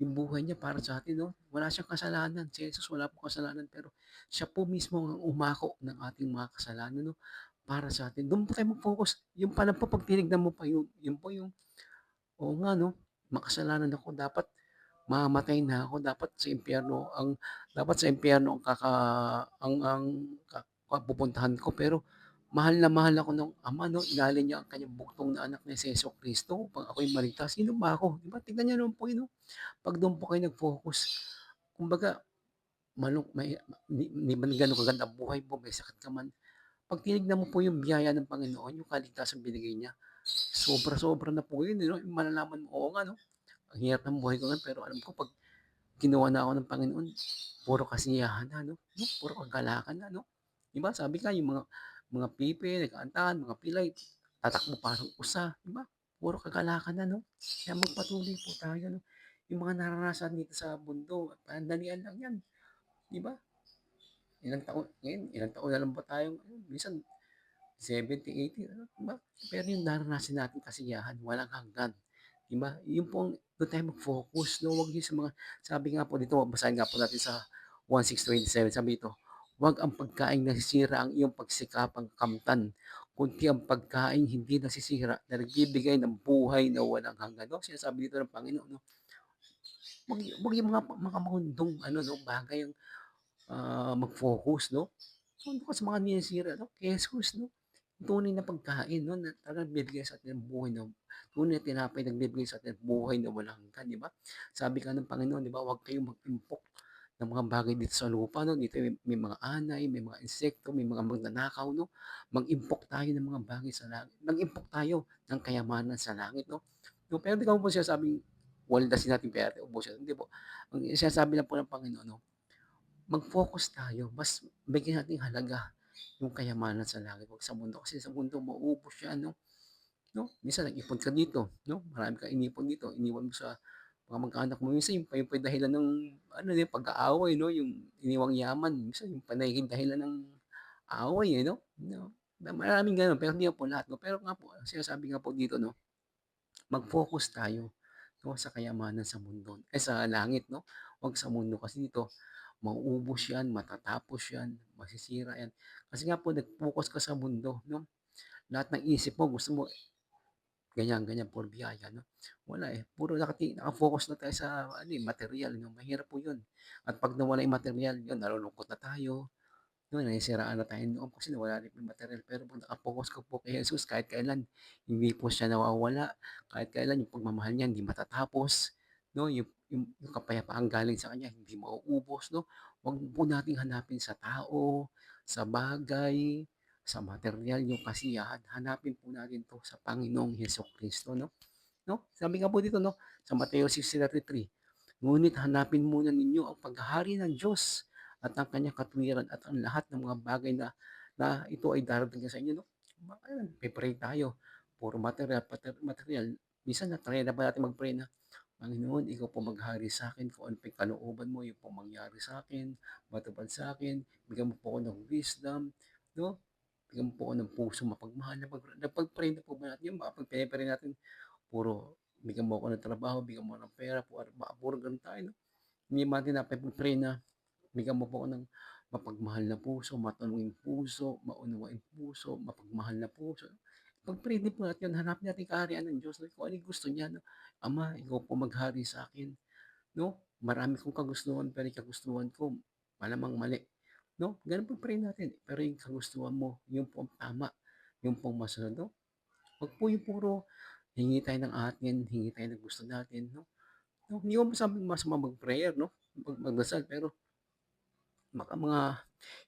yung buhay niya para sa atin, 'no. Wala siyang kasalanan, si Jesus wala pong kasalanan, pero siya po mismo ang umako ng ating mga kasalanan, 'no, para sa atin. Dun po tayo mag-focus, yung pa lang po 'pag tinignan mo pa yun po yung, oo nga 'no, makasalanan ako, dapat mamamatay na ako, dapat sa impyerno ang pupuntahan ko, pero mahal ako ng Ama, 'no, inalay niya ang kanyang bugtong na anak na si Jesucristo upang ako'y maligtas. Sino ba ako, 'di ba? Tignan niyo naman po 'yun, 'no, 'pag do'n po kayo nag-focus, kumbaga may hindi man gano'n kaganda ang buhay mo, may sakit ka man, 'pag tinignan mo po yung biyaya ng Panginoon, yung kaligtasang binigay niya, sobra-sobra na po 'yun, eh, 'no, yung malalaman mo, oo nga 'no, ang hirap ng buhay ko ngayon, pero alam ko 'pag ginawa na ako ng Panginoon, puro kasiyahan na, 'no, 'no, puro kagalakan na, 'no. 'Di ba sabi nga yung mga pipi, nagkakantahan, mga pilay, tatakbo parang usa, 'di ba? Puro kagalakan na, 'no. Kaya magpatuloy po tayo, 'no. Yung mga naranasan dito sa mundo, panandalian lang 'yan, 'di ba? Ilang taon na lang ba tayong minsan 70, 80, ano, 'di ba? Pero yung naranasan nating kasiyahan walang hanggan, 'di ba? Yun po ang dun tayo mag-focus, 'no, wag yung sa mga, sabi nga po dito, basahin nga po natin sa 1:6-27, sabi dito, "Wag ang pagkaing nasisira ang iyong pagsikapang kamtan, kundi ang pagkaing hindi nasisira na nagbibigay ng buhay na walang hanggan." 'No, sinasabi dito ng Panginoon, 'no, wag yung mga mahundong ano, 'no, bagay ang, mag-focus, 'no. Doon ka sa mga sinisira, 'no, kay Jesus, 'no. Tunay na pagkain, 'no, na talagang nagbibigay sa atin ng buhay na tunay na tinapay na nagbibigay sa atin ng buhay na walang hanggan, 'di ba? Sabi nga ng Panginoon, 'di ba, "Huwag kayong mag-impok ng mga bagay dito sa lupa," 'no. Dito may mga anay, may mga insekto, may mga magnanakaw, 'no. Mag-impok tayo ng mga bagay sa langit. Mag-impok tayo ng kayamanan sa langit, 'no. 'No, pero di ko po sinasabing waldasin natin pera at ubusin, hindi po. Ang sinasabi lang po ng Panginoon, 'no, mag-focus tayo, mas bigyan nating halaga yung kayamanan sa langit, wag sa mundo. Kasi sa mundo mauubos yan, 'no. 'No, minsan nag-ipon ka dito, 'no, marami kang inipon dito, iniwan mo sa mga mag-anak mo. Minsan yun pa yung dahilan ng ano, yung pag-aaway, 'no, yung iniwang yaman, minsan yung pa nagiging dahilan ng away, eh, 'no. Maraming gano'n, pero hindi po lahat, 'no. Pero nga po, sinasabi nga po dito, 'no, mag-focus tayo, 'no, sa kayamanan sa mundo, sa langit, 'no, 'wag sa mundo. Kasi dito mauubos 'yan, matatapos 'yan, masisira 'yan. Kasi nga po nag-focus ka sa mundo 'no, lahat ng isip mo gusto mo ganyan, ganyan, puro biyaya 'no. Wala, eh, puro naka-focus na tayo sa ano, eh, materyal 'no, mahirap po 'yun. At 'pag nawala yung materyal, 'yun nalulungkot na tayo. No, nasisiraan na tayo noon kasi nawala rin yung materyal. Pero 'pag naka-focus ka po kay Jesus kahit kailan hindi po siya nawawala, kahit kailan yung pagmamahal niya hindi matatapos, 'no, yung kapayapaan galing sa kanya hindi mauubos, 'no. Wag po nating hanapin sa tao, sa bagay, sa materyal yung kasiyahan. Hanapin po natin 'to sa Panginoong Hesukristo, 'no. 'No, sabi nga po dito 'no, sa Mateo 6:33, "Ngunit hanapin muna ninyo ang paghahari ng Diyos at ang kanyang katwiran at ang lahat ng mga bagay na na ito ay darating sa inyo." 'No, ayun, pe-pray tayo, puro materyal, materyal. Minsan na-try na ba natin mag-pray na, "Panginoon, ikaw po maghari sa'kin kung ano pa yung kalooban mo, yun pong mangyari sa'kin, matupad sa'kin, bigyan mo po ako ng wisdom." 'No, bigyan mo po ako ng pusong mapagmahal. Napag-pray na po ba natin yun? Baka 'pag pine-pray natin puro bigyan mo ako ng trabaho, bigyan mo ng pera, puro gano'n tayo 'no. Hindi natin napag-pray na bigyan mo po ako ng mapagmahal na puso, matalinging puso, maunawaing puso, mapagmahal na puso. Pag-pray din po natin 'yun, hanapin natin yung kaharian ng Diyos 'no, kung ano yung gusto niya 'no. "Ama, ikaw po maghari sa akin 'no, marami kong kagustuhan pero yung kagustuhan ko malamang mali." 'No, gano'n pag-pray natin, pero yung kagustuhan mo, yun po ang tama, yun po ang masunod 'no. Wag po yung puro hingi tayo ng atin, hingi tayo ng gusto natin 'no. 'No, hindi ko masabing masama mag-prayer 'no, magdasal pero baka mga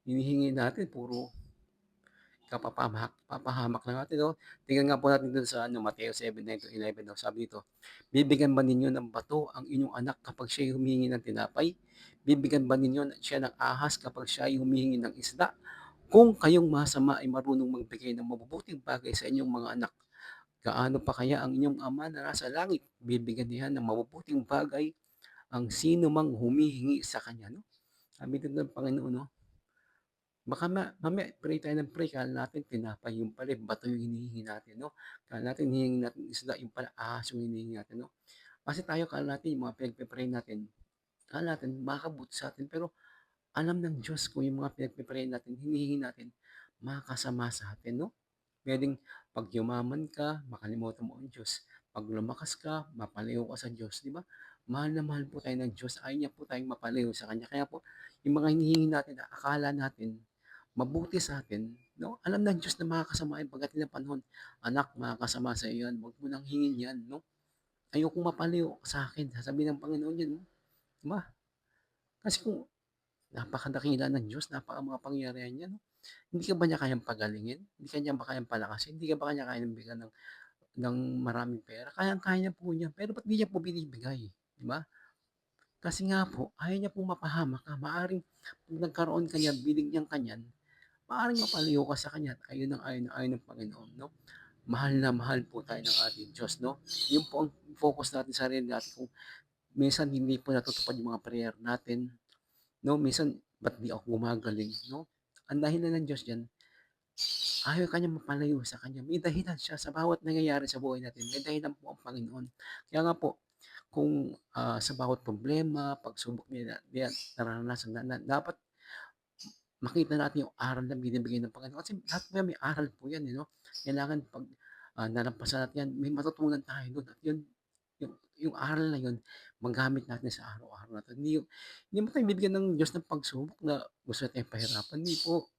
hinihingi natin puro papahamak lang natin 'no. Tingnan nga po natin dun sa ano, Mateo 7:9-11 'no, sabi dito, "Bibigyan ba ninyo ng bato ang inyong anak kapag siya'y humihingi ng tinapay? Bibigyan ba ninyo siya ng ahas kapag siya'y humihingi ng isda? Kung kayong masama ay marunong magbigay ng mabubuting bagay sa inyong mga anak, gaano pa kaya ang inyong Ama na nasa langit bibigyan niya ng mabubuting bagay ang sino mang humihingi sa kanya." 'No, sabi din ng Panginoon 'no, baka mamaya pray tayo ng pray akala natin tinapay, yun pala bato yung hinihingi natin 'no. Akala natin hinihingi natin isda, yun pala ahas yung hinihingi natin 'no. Kasi tayo akala natin yung mga pinagpe-pray natin, akala natin makakabuti sa'tin pero alam ng Diyos kung yung mga pinagpe-pray natin, hinihingi natin makakasama sa atin 'no. Puwedeng 'pag yumaman ka, makalimutan mo ang Diyos. 'Pag lumakas ka, mapalayo ka sa Diyos, 'di ba? Mahal na mahal po tayo ng Diyos, ayaw niya po tayong mapalayo sa Kanya. Kaya po, yung mga hinihingi natin na akala natin mabuti sa atin, 'no, alam ng Diyos na makakasama yan pagdating ng panahon. "Anak, makakasama sa iyo yan, huwag mo nang hingin yan," 'no? "Ayokong mapalayo ka sa'kin," sasabihin ng Panginoon yan 'no, 'di ba? Kasi kung napakadakila ng Diyos, napakamakapangyarihan niya 'no. Hindi ka ba niya kayang pagalingin? Hindi ka niya ba kayang palakasin? Hindi ka ba kanya kayang bigyan ng maraming pera? Kayang-kaya niya po niya, pero ba't di niya po binibigay, 'di ba? Kasi nga po ayaw niya pong mapahamak ka. Maaaring 'pag nagkaroon ka niyan, binigyan ka niyan, maaaring mapalayo ka sa kanya at ayaw ng Panginoon 'no. Mahal na mahal po tayo ng ating Diyos 'no. Yun po ang focus natin sa sarili natin kung minsan hindi po natutupad yung mga prayer natin 'no, minsan ba't di ako gumagaling 'no. Ang dahilan ng Diyos diyan, ayaw ka niyang mapalayo sa Kanya. May dahilan siya sa bawat nangyayari sa buhay natin, may dahilan po ang Panginoon. Kaya nga po, kung, sa bawat problema, pagsubok na nararanasan na dapat makita natin yung aral na binibigay ng Panginoon. Kasi lahat po yan may aral po yan, eh, 'no. Kailangan 'pag, nalampasan natin yan, may matutunan tayo dun at yun yung aral na yun magamit natin sa araw-araw natin. Hindi mo tayo bibigyan ng Diyos ng pagsubok na gusto natin pahirapan, hindi po.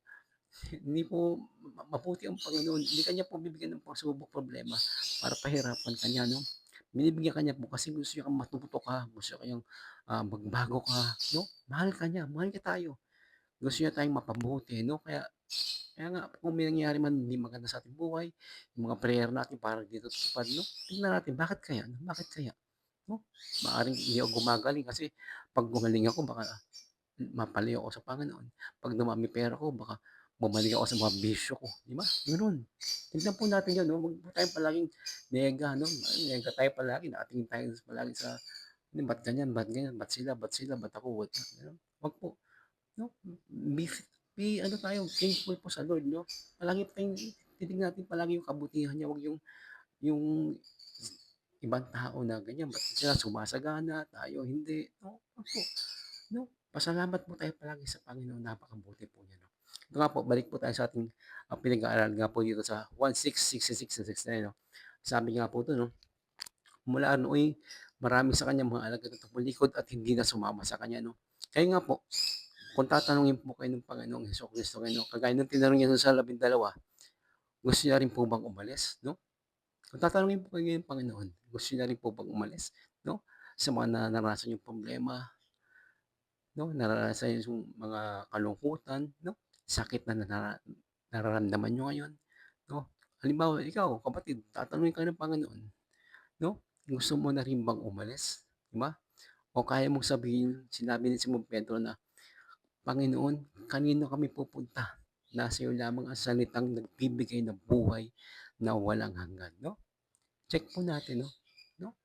Hindi po mabuti ang Panginoon, hindi ka niya po bibigyan ng pagsubok, problema para pahirapan ka niya 'no. Binibigyan ka niya po kasi gusto niya kang matuto ka, gusto niyang, magbago ka 'no. Mahal ka niya, mahal niya tayo. Gusto niya tayong mapabuti 'no, kaya kaya nga kung may nangyari man hindi maganda sa ating buhay, yung mga prayer natin parang di natutupad 'no, tingnan natin bakit kaya 'no, bakit kaya 'no? Maaaring hindi ako gumagaling kasi 'pag gumaling ako baka mapalayo ako sa Panginoon. 'Pag dumami pera ko baka bumalik ako sa mga bisyo ko, 'di ba? Gano'n. Tignan po natin 'yun 'no, huwag po tayong palaging nega 'no, nega tayo palagi, nakatingin tayo palagi sa, ba't ganyan, ba't sila, ba't ako wala, gano'n. 'Wag po 'no, be be ano tayo, thankful po sa Lord 'no. Palagi tayong titignan natin palagi yung kabutihan niya, 'wag yung ibang tao na ganyan, ba't sila sumasagana, tayo hindi, 'no, 'wag po, 'no. Pasalamat po tayo palagi sa Panginoon, napakabuti po niya 'no. Ito nga po, balik po tayo sa ating, pinag-aaralan nga po dito sa 1666 and 69 'no. Sabi nga po dun 'no, mula nooy marami sa kanyang mga alagad at tumalikod at hindi na sumama sa kanya 'no. Kaya nga po, kung tatanungin po kayo ng Panginoong Hesukristo ngayon 'no, kagaya ng tinanong niya dun sa 12, gusto niya rin po bang umalis 'no? Kung tatanungin po kayo ng Panginoon, gusto niya rin po bang umalis 'no, sa mga naranasan niyong problema 'no, nararanasan yung mga kalungkutan 'no, sakit na nararamdaman niyo ngayon 'no. Halimbawa ikaw kapatid, tatanungin ka ng Panginoon 'no, gusto mo na rin bang umalis, 'di ba? O kaya mong sabihin, sinabi ni Simon Pedro na, "Panginoon, kanino kami pupunta? Nasa iyo lamang ang salitang nagbibigay ng buhay na walang hanggan." 'No? Check po natin 'no, 'no?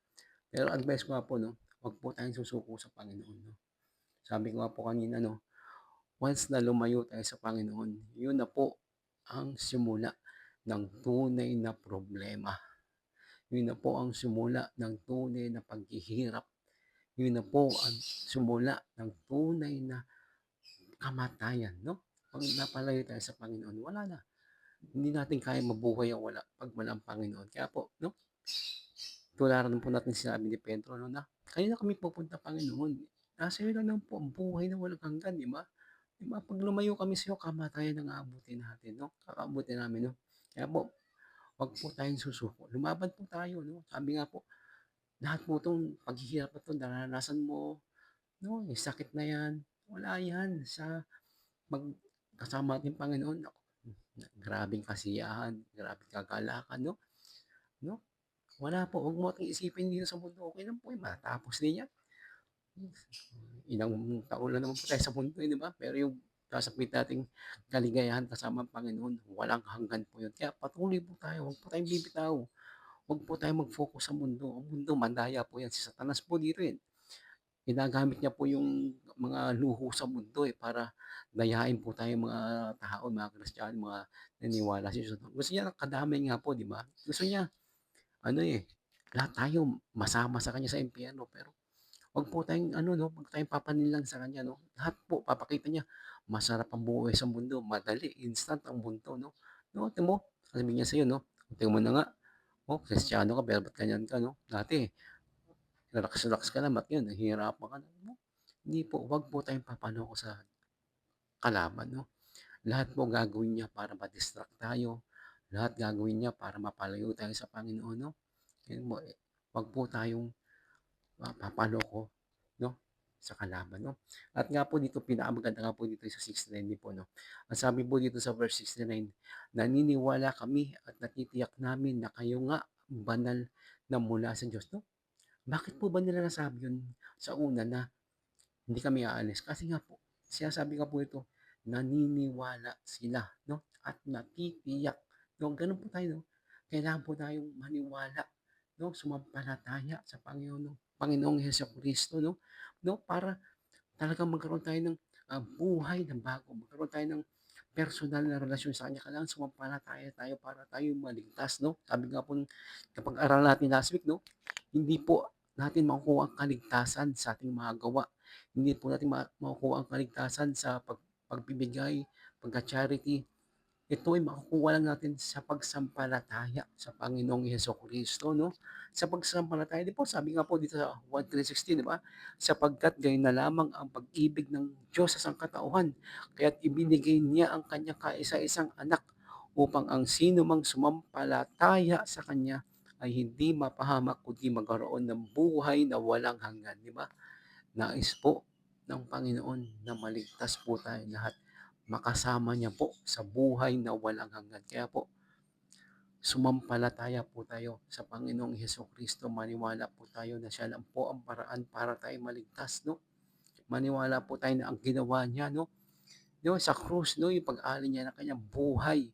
Pero advice ko nga po 'no, 'wag po tayong susuko sa Panginoon 'no. Sabi ko nga po kanina 'no, once na lumayo tayo sa Panginoon, yun na po ang simula ng tunay na problema. Yun na po ang simula ng tunay na paghihirap. Yun na po ang simula ng tunay na kamatayan, 'no? 'Pag napalayo tayo sa Panginoon, wala na. Hindi natin kayang mabuhay ang wala 'pag walang Panginoon. Kaya po, 'no, tularan po natin sinabi ni Pedro, 'no, na, "Kanino kami pupunta, Panginoon? Nasa iyo lang naman po ang buhay na walang hanggan." 'Di ba? 'Di ba 'pag lumayo kami sa iyo, kamatayan ang aabutin natin, 'no? Aabutin namin, 'no? Kaya po, 'wag po tayong susuko. Lumaban po tayo, 'no? Sabi nga po, lahat po 'tong paghihirap na 'to nararanasan mo, 'no, yung sakit na 'yan, wala 'yan sa kasama natin Panginoon. Naku, grabeng kasiyahan, grabeng kagalakan, 'no? 'No? Wala po, 'wag mo ating isipin dito sa mundo, okey lang po 'yan, matatapos din 'yan. Ilang taon lang naman po tayo sa mundo, eh, 'di ba? Pero yung sasapitin nating kaligayahan kasama ang Panginoon, walang hanggan po yun. Kaya patuloy po tayo, 'wag po tayong bibitaw. 'Wag po tayong mag-focus sa mundo. Ang mundo mandaya po 'yan. Si Satanas po dito, eh. Ginagamit niya po yung mga luho sa mundo, eh, para dayain po tayong mga tao, mga Kristiyano, mga naniniwala sa Diyos. Gusto niya ng kadamay nga po, 'di ba? Gusto niya ano, eh, lahat tayo masama sa kanya sa impyerno, pero 'wag po tayong ano 'no, 'wag tayong papanilang sa kanya 'no. Lahat po papakita niya, masarap ang buhay sa mundo, madali, instant ang mundo 'no. 'No, tingnan mo, sasabihin niya sa'yo 'no, "Tingnan mo na nga, oh, Kristiyano ka pero ba't ganyan ka 'no, dati relax-relax ka lang, ba't ngayon nahihirapan ka na." 'No, hindi po, 'wag po tayong papaloko sa kalaban 'no. Lahat po gagawin niya para ma-distract tayo, lahat gagawin niya para mapalayo tayo sa Panginoon 'no. Yun po, eh, 'wag po tayong, papaloko 'no, sa kalaban 'no. At nga po dito pinakamaganda nga po dito sa 69 din po 'no. Ang sabi po dito sa verse 69, "Naniniwala kami at natitiyak namin na kayo nga banal na mula sa Diyos." 'No. Bakit po ba nila nasabi yun sa una na hindi kami aalis? Kasi nga po, sinasabi nga po ito, naniniwala sila 'no, at natitiyak 'no. Gano'n po tayo 'no. Kailangan po tayong maniwala 'no, sumampalataya sa Panginoong Hesukristo 'no, 'no, para talagang magkaroon tayo ng, buhay na bago, magkaroon tayo ng personal na relasyon sa kanya. Kailangan sumampalataya tayo para tayo maligtas 'no. Sabi nga po nung napag-aralan natin last week 'no, hindi po natin makukuha ang kaligtasan sa ating mga gawa. Hindi po natin makukuha ang kaligtasan sa pagbibigay, pagka-charity. Ito ay makukuha lang natin sa pagsampalataya sa Panginoong Hesukristo 'no. Sa pagsampalataya, 'di po sabi nga po dito sa 1:3:16, 'di ba? "Sapagkat gayon na lamang ang pag-ibig ng Diyos sa sangkatauhan, kaya't ibinigay niya ang kanyang kaisa-isang anak, upang ang sino mang sumampalataya sa kanya ay hindi mapahamak kundi magkaroon ng buhay na walang hanggan." 'Di ba? Nais po ng Panginoon na maligtas po tayong lahat, makasama niya po sa buhay na walang hanggan. Kaya po, sumampalataya po tayo sa Panginoong Hesukristo, maniwala po tayo na siya lang po ang paraan para tayo maligtas, 'no? Maniwala po tayo na ang ginawa niya, 'no, 'di sa krus, 'no, yung pag-alay niya ng kanyang buhay,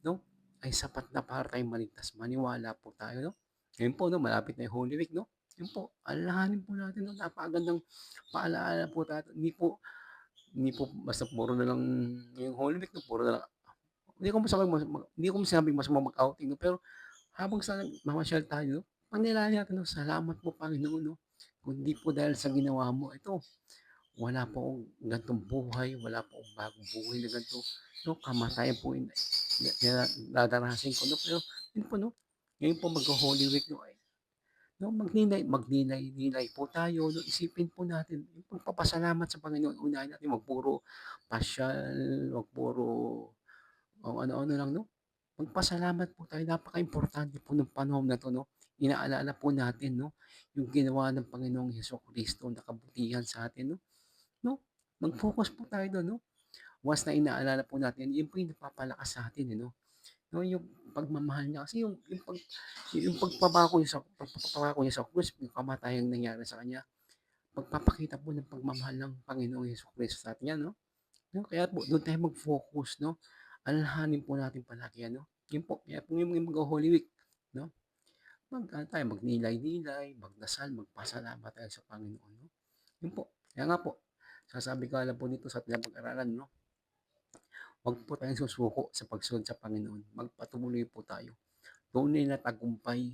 'no, ay sapat na para tayong maligtas. Maniwala po tayo, 'no? Ngayon po 'no, malapit na yung Holy Week, 'no? Yun po, alalahanin po natin 'no, napakagandang paalaala po tayo. Hindi po basta puro na lang yung Holy Week 'no, puro na lang hindi ko sinabing masamang mag-outing 'no, pero habang sa mamasyal tayo 'no, pangilala natin 'no, "Salamat po Panginoon 'no, kung di po dahil sa ginawa mo ito, wala po akong ganitong buhay, wala po akong bagong buhay na ganito, 'no, kamatayan po yung dadarasin ko, 'no. Pero yun po, 'no, ngayon po magho-Holy Week, 'no, ay 'no, magnilay-nilay po tayo, 'no, isipin po natin yung pagpapasalamat sa Panginoon, unahin natin, 'wag puro pasyal, 'wag puro kung ano-ano lang, 'no. Magpasalamat po tayo, napakaimportante po ng panahon na 'to, 'no. Inaalala po natin, 'no, yung ginawa ng Panginoong Hesukristo na kabutihan sa atin, 'no. 'No, mag-focus po tayo dun, 'no. Once na inaalala po natin, yun po yung nagpapalakas sa atin, eh, 'no. 'No, yung pagmamahal niya kasi yung pagpapako niya sa krus, yung kamatayang nangyari sa kanya, magpapakita po ng pagmamahal ng Panginoong Hesukristo sa atin yan, 'no. 'No, kaya po dun tayo mag-focus, 'no. Alalahanin po natin palagi yan, 'no. Yun po, kaya po yung magho-Holy Week, 'no, mag-ano tayo, magnilay-nilay, magdasal, magpasalamat tayo sa Panginoon, 'no. Yun po. Kaya nga po, sasabi ko nga lang po dito sa ating pag-aralan, 'no, huwag po tayong susuko sa pagsunod sa Panginoon. Magpatuloy po tayo. Tunay na tagumpay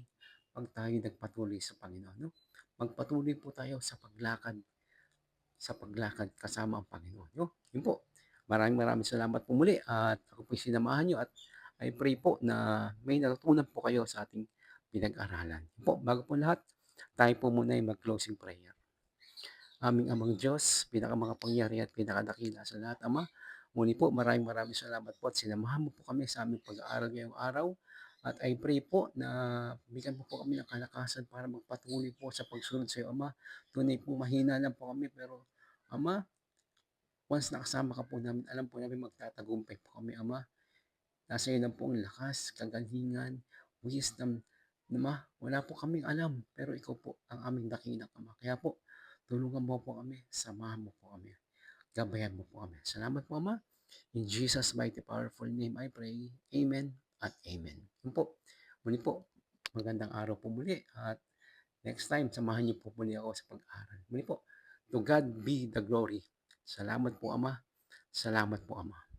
'pag tayo'y nagpatuloy sa Panginoon, 'no. Magpatuloy po tayo sa paglakad kasama ang Panginoon, 'no. Yun po. Maraming maraming salamat po muli at ako po'y sinamahan niyo at I pray po na may natutunan po kayo sa ating pinag-aralan. Yun po, bago po lahat, tayo po muna ay mag-closing prayer. Aming Amang Diyos, pinakamakapangyarihan at pinakadakila sa lahat, Ama. Muli po, maraming maraming salamat po at sinamahan mo po kami sa aming pag-aaral ngayong araw. At I pray po na bigyan mo po kami ng kalakasan para magpatuloy po sa pagsunod sa iyo, Ama. Tunay po mahina lang po kami, pero Ama, once nakasama ka po namin, alam po namin magtatagumpay po kami, Ama. Nasa iyo lang po ang lakas, kagalingan, wisdom. Wala po kaming alam, pero ikaw po ang aming dakilang Ama. Kaya po, tulungan mo po kami, samahan mo po kami, gabayan mo po kami. Salamat po, Ama. In Jesus' mighty powerful name I pray. Amen at amen. Yun po. Muli po, magandang araw po muli at next time, samahan niyo po muli ako sa pag-aaral. Muli po, to God be the glory. Salamat po, Ama. Salamat po, Ama.